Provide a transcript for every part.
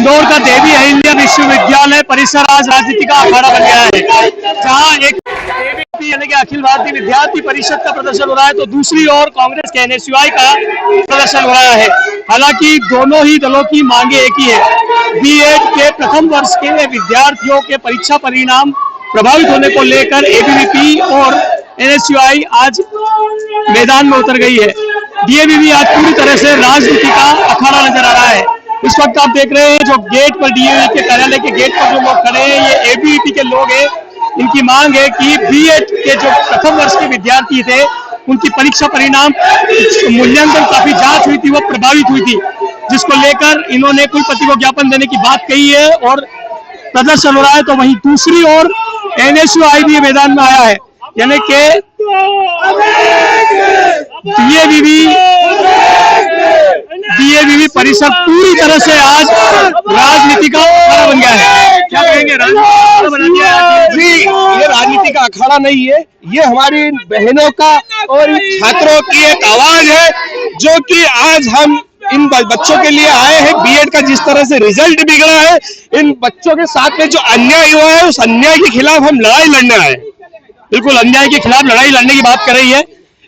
इंदौर का देवी अहिल्या विश्वविद्यालय परिसर आज राजनीति का अखाड़ा बन गया है, जहां एक एबीवीपी यानी कि अखिल भारतीय विद्यार्थी परिषद का प्रदर्शन हो रहा है तो दूसरी ओर कांग्रेस के एनएसयूआई का प्रदर्शन हो रहा है। हालांकि दोनों ही दलों की मांगे एक ही है। बीएड के प्रथम वर्ष के विद्यार्थियों के परीक्षा परिणाम प्रभावित होने को लेकर एबीवीपी और एनएसयूआई आज मैदान में उतर गई है। डीएवीपी आज पूरी तरह से राजनीति का अखाड़ा नजर आ रहा है। इस वक्त आप देख रहे हैं जो गेट पर डीएवीपी के कार्यालय के गेट पर जो लोग खड़े हैं ये एबीवीपी के लोग हैं। इनकी मांग है कि बीएड के जो प्रथम वर्ष के विद्यार्थी थे उनकी परीक्षा परिणाम मूल्यांकन काफी जांच हुई थी, वो प्रभावित हुई थी, जिसको लेकर इन्होंने कुलपति को ज्ञापन देने की बात कही है और प्रदर्शन हो रहा है। तो वहीं दूसरी ओर एनएसयूआई भी मैदान में आया है, यानी कि डीएवीपी परिसर पूरी तरह से आज राजनीति का अखाड़ा बन गया है। क्या कहेंगे? जी, ये राजनीति का अखाड़ा नहीं है, ये हमारी बहनों का और छात्रों की एक आवाज है, जो कि आज हम इन बच्चों के लिए आए हैं। बीएड का जिस तरह से रिजल्ट बिगड़ा है, इन बच्चों के साथ में जो अन्याय हुआ है उस अन्याय के खिलाफ हम लड़ाई लड़ने आए। बिल्कुल, अन्याय के खिलाफ लड़ाई लड़ने की बात कर रही है।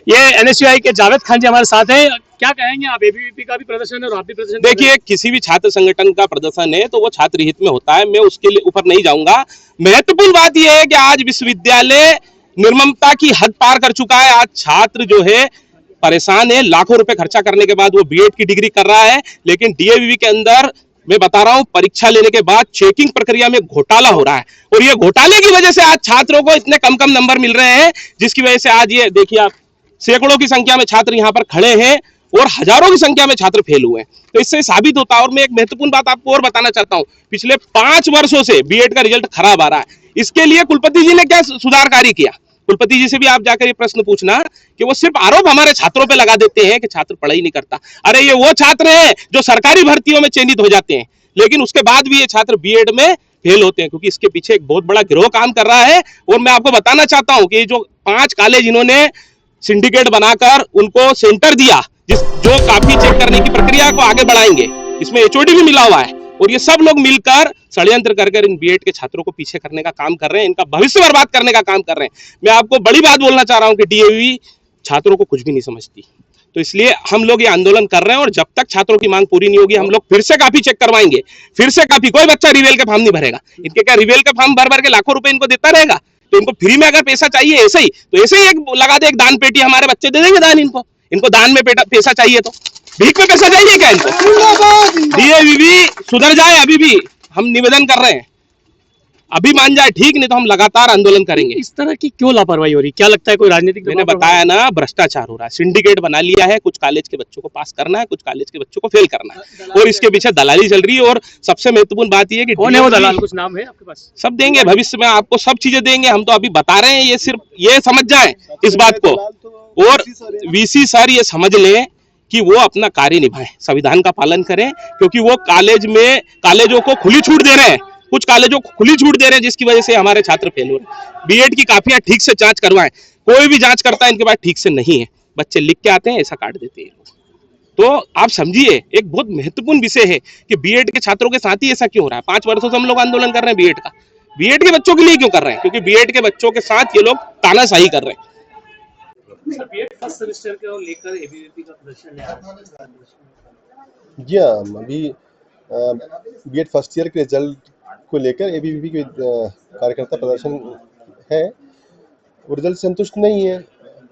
ये एनएसयूआई के जावेद खान जी हमारे साथ हैं। क्या कहेंगे आप? एबीवीपी का भी प्रदर्शन है और आप भी प्रदर्शन। देखिए, किसी भी छात्र संगठन का प्रदर्शन है तो वो छात्र हित में होता है, मैं उसके लिए ऊपर नहीं जाऊंगा। महत्वपूर्ण बात यह है कि आज विश्वविद्यालय निर्ममता की हद पार कर चुका है। आज छात्र जो है परेशान है, लाखों रुपए खर्चा करने के बाद वो बीएड की डिग्री कर रहा है, लेकिन डीएवीपी के अंदर मैं बता रहा हूं परीक्षा लेने के बाद चेकिंग प्रक्रिया में घोटाला हो रहा है और ये घोटाले की वजह से आज छात्रों को इतने कम कम नंबर मिल रहे हैं, जिसकी वजह से आज ये देखिए आप सैकड़ों की संख्या में छात्र यहाँ पर खड़े हैं और हजारों की संख्या में छात्र फेल हुए हैं। तो इससे साबित होता है। और मैं एक महत्वपूर्ण बात आपको और बताना चाहता हूं, पिछले 5 वर्षों से बीएड का रिजल्ट खराब आ रहा है। इसके लिए कुलपति जी ने क्या सुधार कार्य किया? कुलपति जी से भी आप जाकर ये प्रश्न पूछना कि वो सिर्फ आरोप हमारे छात्रों पे लगा देते हैं कि छात्र पढ़ाई नहीं करता। अरे ये वो छात्र हैं जो सरकारी भर्तियों में चयनित हो जाते हैं, लेकिन उसके बाद भी ये छात्र बीएड में फेल होते हैं, क्योंकि इसके पीछे एक बहुत बड़ा गिरोह काम कर रहा है। और मैं आपको बताना चाहता हूं कि जो 5 कॉलेज इन्होंने सिंडिकेट बनाकर उनको सेंटर दिया, जो काफी चेक करने की प्रक्रिया को आगे बढ़ाएंगे, इसमें एचओडी भी मिला हुआ है और ये सब लोग मिलकर षड्यंत्र कर इन बीएड के छात्रों को पीछे करने का काम कर रहे हैं, इनका भविष्य बर्बाद करने का काम कर रहे हैं। मैं आपको बड़ी बात बोलना चाह रहा हूं कि डीएवीपी छात्रों को कुछ भी नहीं समझती, तो इसलिए हम लोग ये आंदोलन कर रहे हैं और जब तक छात्रों की मांग पूरी नहीं होगी हम लोग फिर से काफी चेक करवाएंगे। फिर से काफी, कोई बच्चा रिवेल के फॉर्म नहीं भरेगा। इनके क्या रिवेल के फॉर्म भर भर के लाखों रुपए इनको देता रहेगा? तो इनको फ्री में अगर पैसा चाहिए ऐसे ही, तो ऐसे ही एक लगा दे, एक दान पेटी, हमारे बच्चे दे देंगे दान। इनको दान में पैसा चाहिए तो भीख में पैसा चाहिए क्या इनको? डीएवीपी सुधर जाए, अभी भी हम निवेदन कर रहे हैं, अभी मान जाए ठीक, नहीं तो हम लगातार आंदोलन करेंगे। इस तरह की क्यों लापरवाही हो रही? क्या लगता है कोई राजनीतिक? मैंने बताया ना, भ्रष्टाचार हो रहा है। सिंडिकेट बना लिया है, कुछ कॉलेज के बच्चों को पास करना है, कुछ कॉलेज के बच्चों को फेल करना है, और इसके पीछे दलाली चल रही है। और सबसे महत्वपूर्ण बात यह है कि कौन है वो दलाल? कुछ नाम है आपके पास? सब देंगे, भविष्य में आपको सब चीजें देंगे। हम तो अभी बता रहे हैं, ये सिर्फ ये समझ जाए इस बात को, और वीसी सर ये समझ लें कि वो अपना कार्य निभाएं, संविधान का पालन करें, क्योंकि वो कॉलेजों को खुली छूट दे रहे हैं, कुछ कॉलेजों को खुली छूट दे रहे हैं, जिसकी वजह से हमारे छात्र फेल हो रहे हैं। बीएड की काफियां ठीक से जांच करवाएं, कोई भी जांच करता है इनके पास ठीक से नहीं है, बच्चे लिख के आते हैं, ऐसा काट देते हैं। तो आप समझिए, एक बहुत महत्वपूर्ण विषय है कि बीएड के छात्रों के साथ ही ऐसा क्यों हो रहा है। 5 वर्षों से हम लोग आंदोलन कर रहे हैं बीएड का। बीएड के बच्चों के लिए क्यों कर रहे हैं? क्योंकि बीएड के बच्चों के साथ ये लोग तानाशाही कर रहे हैं। फर्स्ट सेमेस्टर को लेकर एबीवीपी का प्रदर्शन है। जी हाँ, अभी बीएड फर्स्ट ईयर के रिजल्ट को लेकर एबीवीपी के कार्यकर्ता प्रदर्शन है। वो रिजल्ट संतुष्ट नहीं है,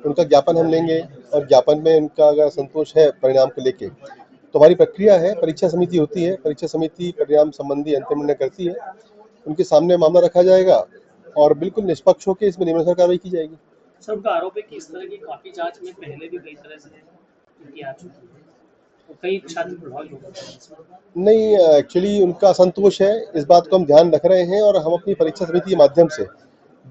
उनका ज्ञापन हम लेंगे और ज्ञापन में उनका अगर संतोष है परिणाम को लेके, तो हमारी प्रक्रिया है, परीक्षा समिति होती है, परीक्षा समिति परिणाम संबंधी अंतिम निर्णय करती है, उनके सामने मामला रखा जाएगा और बिल्कुल निष्पक्ष होकर इसमें नियमानुसार कार्रवाई की जाएगी। सबका आरोप है कि इस तरह की काफी जांच में पहले भी कई तरह से आ चुकी है, तो कई छात्र प्रभावित हो गए। नहीं, एक्चुअली उनका असंतोष है, इस बात को हम ध्यान रख रहे हैं और हम अपनी परीक्षा समिति के माध्यम से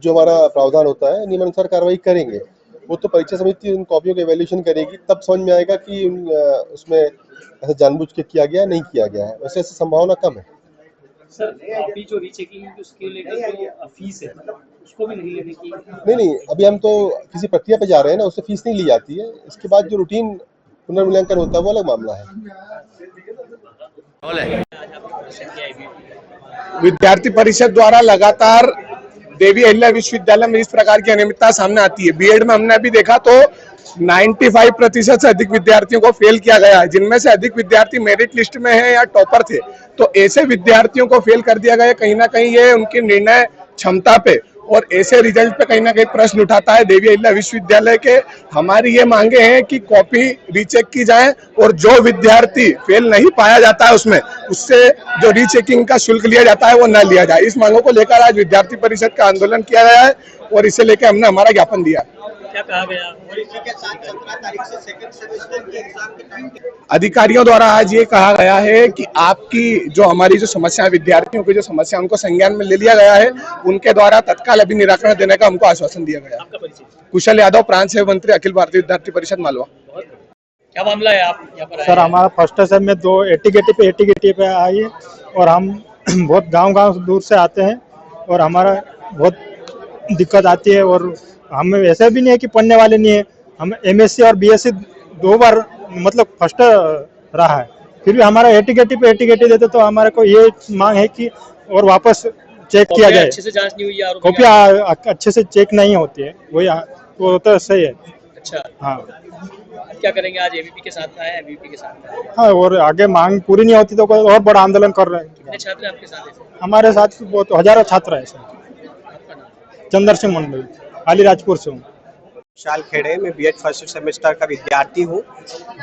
जो हमारा प्रावधान होता है नियमानुसार कार्रवाई करेंगे। वो तो परीक्षा समिति उन कॉपियों का एवेल्यूशन करेगी, तब समझ में आएगा कि उसमें ऐसा जानबूझ के किया गया नहीं किया गया है, वैसे ऐसी संभावना कम है। सर, कॉपी जो रीचेकिंग उसके लेकर जो फीस है उसको भी नहीं लेने की? नहीं, अभी हम तो किसी प्रक्रिया पे जा रहे हैं ना, उससे फीस नहीं ली जाती है। इसके बाद जो रूटीन पुनर्मूल्यांकन होता है वो अलग मामला है। परिषद की ABVP? विद्यार्थी परिषद द्वारा लगातार देवी अहिल्या विश्वविद्यालय में इस प्रकार की अनियमितता सामने आती है। बीएड में हमने अभी देखा तो 95% से अधिक विद्यार्थियों को फेल किया गया है, जिनमें से अधिक विद्यार्थी मेरिट लिस्ट में है या टॉपर थे। तो ऐसे विद्यार्थियों को फेल कर दिया गया है। कहीं ना कहीं ये उनकी निर्णय क्षमता पे और ऐसे रिजल्ट पे कहीं ना कहीं प्रश्न उठाता है देवी अहिल्या विश्वविद्यालय के। हमारी ये मांगे हैं कि कॉपी रीचेक की जाए और जो विद्यार्थी फेल नहीं पाया जाता है उसमें उससे जो रीचेकिंग का शुल्क लिया जाता है वो न लिया जाए। इस मांगों को लेकर आज विद्यार्थी परिषद का आंदोलन किया गया है और इसे लेकर हमने हमारा ज्ञापन दिया। क्या कहा गया? अधिकारियों द्वारा आज ये कहा गया है कि आपकी जो हमारी जो समस्या विद्यार्थियों की जो समस्या उनको संज्ञान में ले लिया गया है, उनके द्वारा तत्काल अभी निराकरण देने का हमको आश्वासन दिया गया। आपका परिचय? कुशल यादव, प्रांत सेवा मंत्री, अखिल भारतीय विद्यार्थी परिषद मालवा। क्या मामला है, आप यहाँ पर आए सर हैं? हमारा फर्स्ट सेम में 2 एटीकेटी पे आई है और हम बहुत गांव दूर से आते हैं और हमारा बहुत दिक्कत आती है। और हम ऐसा भी नहीं है कि पढ़ने वाले नहीं है, हम एमएससी और बीएससी 2 बार मतलब फर्स्ट रहा है, फिर भी हमारा एटीकेटी पे एटीकेटी देते। तो हमारे को ये मांग है कि और वापस चेक किया जाए। अच्छे से जांच नहीं हुई है? कॉपियाँ अच्छे से चेक नहीं होती है, वही वो तो सही है। अच्छा, हाँ क्या करेंगे? आज ABVP के साथ में आए, ABVP के साथ में आए। हाँ, और आगे मांग पूरी नहीं होती तो कोई और बड़ा आंदोलन कर रहे हैं। कितने छात्र हैं आपके साथ ऐसे? हमारे साथ बहुत हजारों छात्र हैं सर। आपका नाम? चंद्र सिंह मंडल, अलीराजपुर से हूँ। विशाल खेड़े में बीएड फर्स्ट सेमेस्टर का विद्यार्थी हूँ।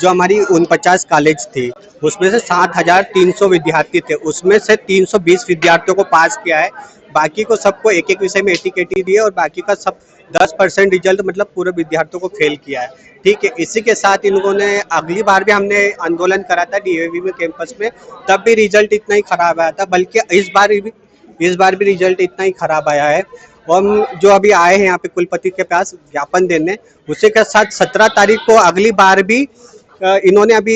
जो हमारी 49 कॉलेज थी उसमें से 7,300 विद्यार्थी थे, उसमें से 320 विद्यार्थियों को पास किया है। बाकी को सबको एक एक विषय में एटीकेटी दिए और बाकी का सब 10% रिजल्ट मतलब पूरे विद्यार्थियों को फेल किया है। ठीक है, इसी के साथ इनको ने अगली बार भी हमने आंदोलन करा था DAV में कैंपस में, तब भी रिजल्ट इतना ही खराब आया था, बल्कि इस बार भी रिजल्ट इतना ही खराब आया है। और हम जो अभी आए हैं यहाँ पे कुलपति के पास ज्ञापन देने, उसी के साथ 17 तारीख को अगली बार भी इन्होंने अभी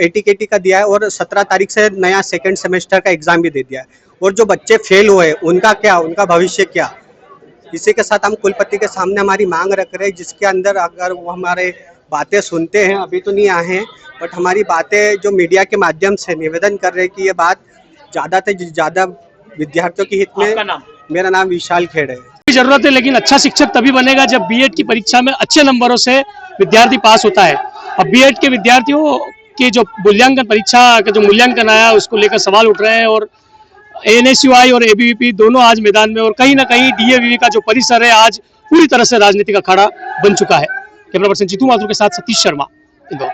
एटीकेटी का दिया है और 17 तारीख से नया सेकंड सेमेस्टर का एग्जाम भी दे दिया है। और जो बच्चे फेल हुए उनका क्या, उनका भविष्य क्या, इसी के साथ हम कुलपति के सामने हमारी मांग रख रहे हैं, जिसके अंदर अगर वो हमारे बातें सुनते हैं, अभी तो नहीं आए हैं बट हमारी बातें जो मीडिया के माध्यम से निवेदन कर रहे हैं कि ये बात ज़्यादा से ज़्यादा विद्यार्थियों के हित में। आपका नाम? मेरा नाम विशाल खेड़े है। जरूरत है, लेकिन अच्छा शिक्षक तभी बनेगा जब बीएड की परीक्षा में अच्छे नंबरों से विद्यार्थी पास होता है। अब बीएड के विद्यार्थियों के जो मूल्यांकन परीक्षा का जो मूल्यांकन आया उसको लेकर सवाल उठ रहे हैं और ANSUI और ABVP दोनों आज मैदान में, और कहीं ना कहीं DAVV का जो परिसर है आज पूरी तरह से राजनीतिक अखाड़ा बन चुका है। कैमरा पर्सन जीतू माथुर के साथ सतीश शर्मा, इंदौर।